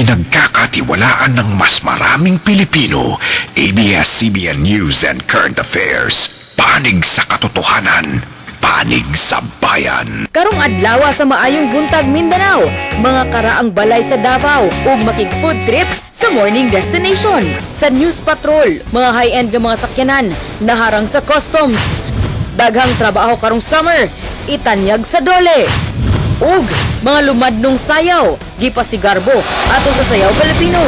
pinagkakatiwalaan ng mas maraming Pilipino. ABS-CBN News and Current Affairs. Panig sa katotohanan. Panig sa bayan. Karong adlaw sa Maayong Buntag, Mindanao, mga karaang balay sa Davao ug makig food trip sa morning destination. Sa News Patrol, mga high-end nga mga sakyanan naharang sa customs. Daghang trabaho karong summer, itanyag sa dole. Ug mga lumadnong sayaw, gipasigarbo atong sa Sayaw Filipino.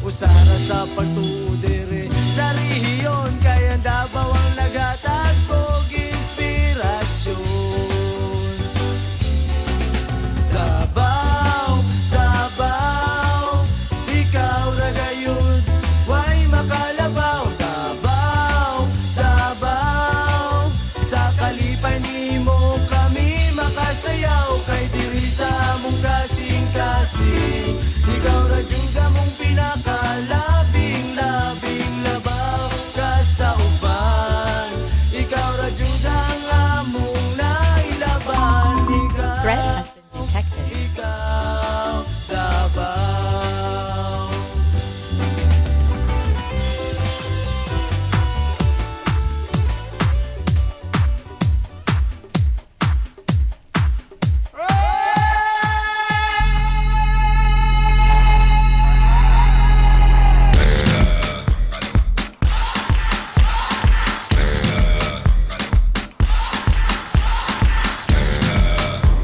Usara sa pagtudere sa rehiyon, kaya Davao ang naghatag og inspirasyon. Davao, Davao, ikaw ra gayon, way makalabaw. Davao, Davao, sa kalipay nimo kami makasayaw, kay diri sa among kasing-kasing. Ikaw ra jud among pinakalabing-labing labaw ka sa uban. Ikaw ra jud ang among nailaban. Ikaw, Threat has been detected. ikaw, Davao.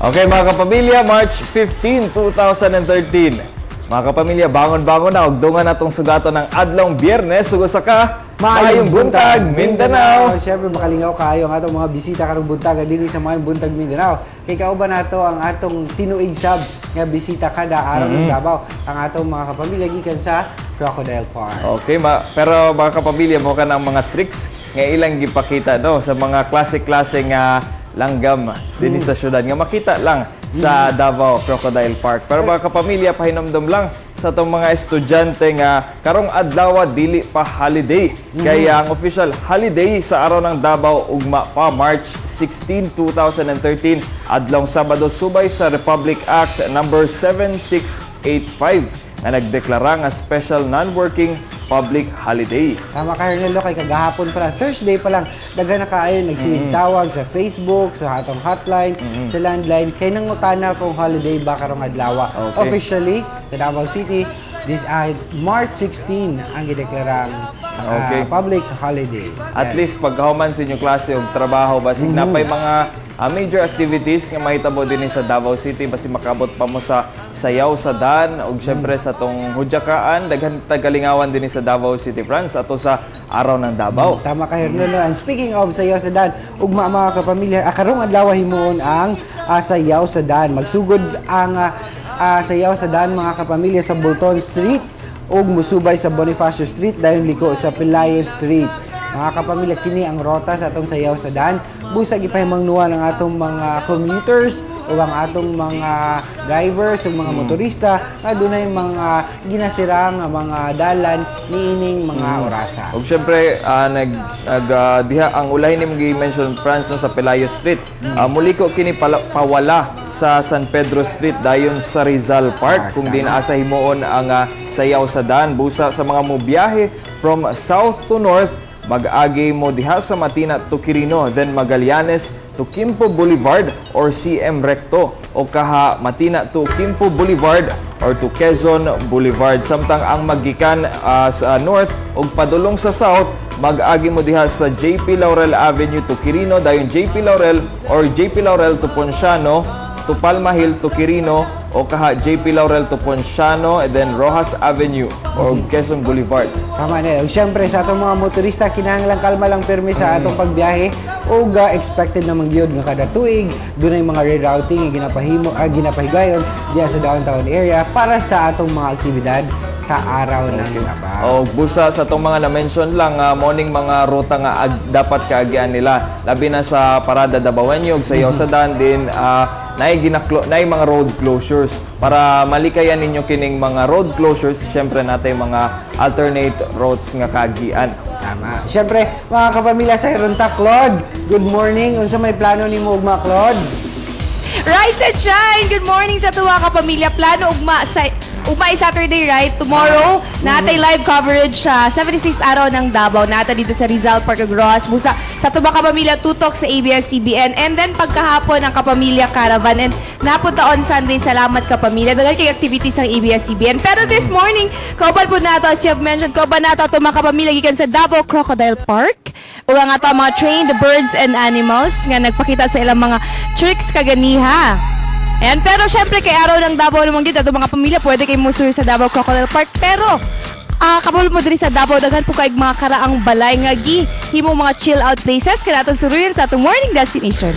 Okay mga kapamilya, March 15, 2013. Mga kapamilya, bangon-bangon na, ugdungan natong sugaton ng adlong Biyernes, sugusa ka, Maayong Buntag, Mindanao. Siyempre, makalingaw kayo ang atong mga bisita karong buntag din sa Maayong Buntag, Mindanao. Kay kauban nato ang atong tinuig sab nga bisita kada araw ng Davao, ang atong mga kapamilya gikan sa Crocodile Park. Okay, pero mga kapamilya, mo ka ng mga tricks nga ilang gipakita no, sa mga klase-klase nga langgam din sa syudad nga makita lang sa Davao Crocodile Park. Pero mga kapamilya, pahinomdom lang sa itong mga estudyante nga karong adlaw dili pa holiday. Kaya ang official holiday sa araw ng Davao ugma pa March 16, 2013, adlong Sabado subay sa Republic Act number 7685 na nagdeklara nga special non-working public holiday. Tama ka, Hernelo, kay kagahapon pa lang, Thursday pa lang, daghan na kaayo nagsigtawag sa Facebook, sa atong hotline, sa landline, kay nangutana kung holiday ba karong adlaw. Okay. Officially, sa Davao City, this March 16 ang gideklarang public holiday. At least pagkahuman sa inyong klase o trabaho, basig napay mga major activities nga mahitabo din sa Davao City, basi makabot pa mo sa sayaw sa Dan ug syempre sa tong Hudyakaan, daghan tagalingawan din sa Davao City, France ato sa araw ng Davao. Tama ka, Hernelo. And speaking of sayaw sa Dan, ugma mga kapamilya, karong adlaw himuon ang sayaw sa Dan. Magsugod ang sayaw sa Dan mga kapamilya sa Bolton Street ug musubay sa Bonifacio Street dayon liko sa Pelayo Street. Mga kapamilya, kini ang rota sa atong sayaw sa Dan. busa gipahimang nuwa ng atong mga commuters o ang atong mga drivers o mga motorista nga dunay mga ginasirang mga dalan niining mga orasa. Ug syempre diha ang ulahi ni gi-mention France no, sa Pelayo Street. Muli ko kini pawala sa San Pedro Street dayon sa Rizal Park kung di naa sa himuon ang sayaw sa daan busa sa mga mobiyahe from south to north. Mag-agi mo diha sa Matina to Quirino, then Magallanes to Quimpo Boulevard or CM Recto o kaha Matina to Quimpo Boulevard or to Quezon Boulevard. Samtang ang magikan sa north ug padulong sa south, mag-agi mo diha sa JP Laurel Avenue to Quirino, dayon JP Laurel or JP Laurel to Ponciano to Palma Hill to Quirino o kaha JP Laurel to Ponciano and then Rojas Avenue or Quezon Boulevard. Tama na. Siyempre, sa atong mga motorista, kinahanglan kalma lang permi sa atong pagbiyahe o expected na magyod nga kada tuig. Doon ay mga rerouting ginapahigayon diya sa downtown area para sa atong mga aktibidad sa araw ng Davao. O busa sa itong mga na-mention lang, morning mga ruta nga dapat kaagian nila. Labi na sa Parada Davaoenyo, sa Yosadan din, naay mga road closures. Para malikayan ninyo kining mga road closures, syempre natin mga alternate routes nga kaagian. Tama. Siyempre, mga kapamilya sa Ronta, Claude, good morning. Unsa may plano ni mo, ugma, Claude? Rise and shine! Good morning sa tuwa ka pamilya. Plano ugma Saturday, right? Tomorrow, natay live coverage sa 76th araw ng Davao. Nata dito sa Rizal Park Gross. Busa sa tuwa ka pamilya, tutok sa ABS-CBN. And then pagkahapon ang kapamilya caravan. And napunta on Sunday, salamat kapamilya. Dagal kay activities ng ABS-CBN. Pero this morning, kauban po nato, as you have mentioned, kauban nato ito mga kapamilya gikan sa Davao Crocodile Park. O nga ito mga trained birds and animals nga nagpakita sa ilang mga tricks kaganiha. And pero syempre kay araw ng Davao naman dito, mga pamilya pwede kayo musuyo sa Davao Crocodile Park. Pero kapag mo diri sa Davao, daghan po kayo mga karaang balay nga himo mga chill out places kaya natin suruyin sa atong morning destination.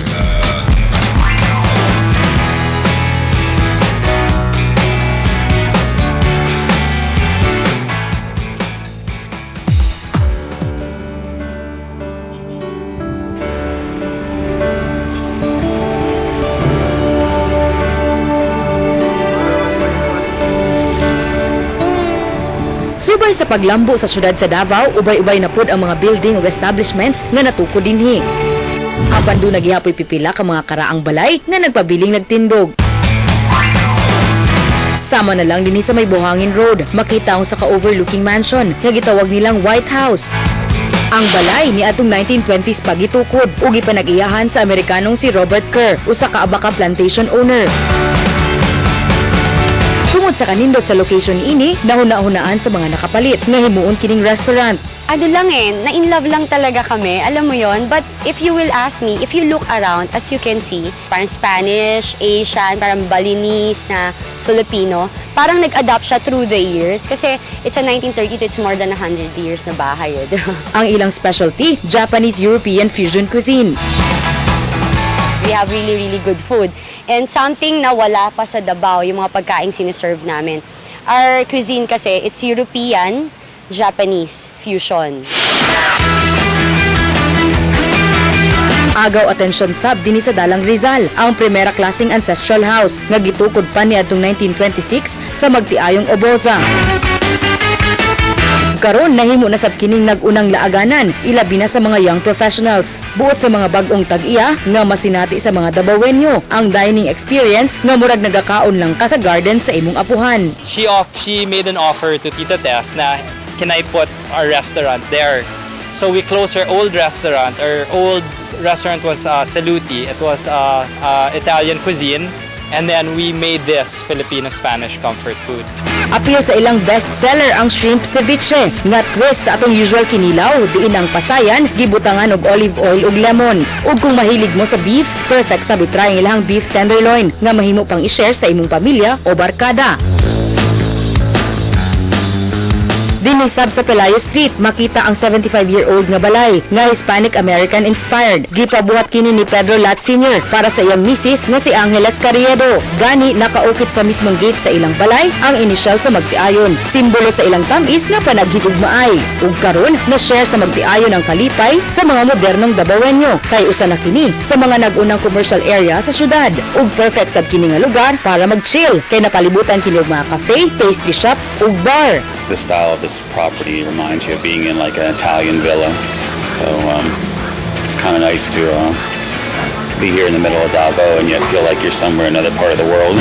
Subay sa paglambo sa syudad sa Davao, ubay-ubay na pud ang mga building o establishments nga natukod dinhi. Apan do nagihapoy pipila ka mga karaang balay nga nagpabiling nagtindog. Sama na lang dinhi sa may Buhangin Road, makita ang sa ka-overlooking mansion nga gitawag nilang White House. Ang balay ni atong 1920s pa gitukod ug gipanag-iyahan sa Amerikanong si Robert Kerr, usa ka abaka plantation owner. Tungod sa kanindot sa location ini, nahuna-hunaan sa mga nakapalit nga himuon kining restaurant. Ano lang na-in-love lang talaga kami, alam mo yon. But if you will ask me, if you look around, as you can see, parang Spanish, Asian, parang Balinese na Filipino, parang nag-adapt siya through the years kasi it's a 1932, it's more than 100 years na bahay. Ang ilang specialty, Japanese-European fusion cuisine. We have really, really good food. And something na wala pa sa Davao, yung mga pagkaing siniserve namin. Our cuisine kasi, it's European, Japanese fusion. Agaw atensyon sab dinhi sa Dalang Rizal, ang primera klaseng ancestral house nga gitukod pa niadtong 1926 sa magtiayong Oboza. Karon nahimo na sab kining nag-unang laaganan, ilabi na sa mga young professionals. Buot sa mga bag-ong tag-iya nga masinati sa mga Davaoenyo ang dining experience nga murag nagakaon lang ka sa garden sa imong apuhan. She made an offer to Tita Tess na can I put our restaurant there? So we closed her old restaurant. Our old restaurant was Saluti. It was Italian cuisine. And then we made this Filipino-Spanish comfort food. Appeal sa ilang bestseller ang shrimp ceviche, nga twist sa atong usual kinilaw, diin ang pasayan, gibutangan og olive oil ug lemon. Ug kung mahilig mo sa beef, perfect sa try ang ilang beef tenderloin nga mahimo pang i-share sa imong pamilya o barkada. Dinisab sa Pelayo Street, makita ang 75-year-old nga balay nga Hispanic-American inspired. Gipabuhat kini ni Pedro Lat Sr. para sa iyang misis nga si Angeles Carriedo. Gani nakaukit sa mismong gate sa ilang balay ang inisyal sa magtiayon, simbolo sa ilang tamis nga panaghigugmaay. Ug karon na share sa magtiayon ang kalipay sa mga modernong Dabawenyo kay usa na kini sa mga nag-unang commercial area sa syudad. Ug perfect sab kini nga lugar para mag-chill kay napalibutan kini og mga cafe, pastry shop ug bar. The style of this property reminds you of being in like an Italian villa. So it's kind of nice to be here in the middle of Davao and yet feel like you're somewhere in another part of the world.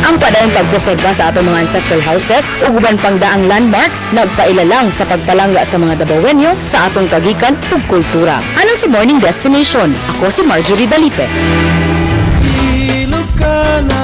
Ang padayong pagpreserba sa atong mga ancestral houses ug uban pang daang landmarks nagpailalang sa pagpalangga sa mga Dabawenyo sa atong kagikan ug kultura. Ano si Morning Destination? Ako si Marjorie Dalipe. Ilog ka na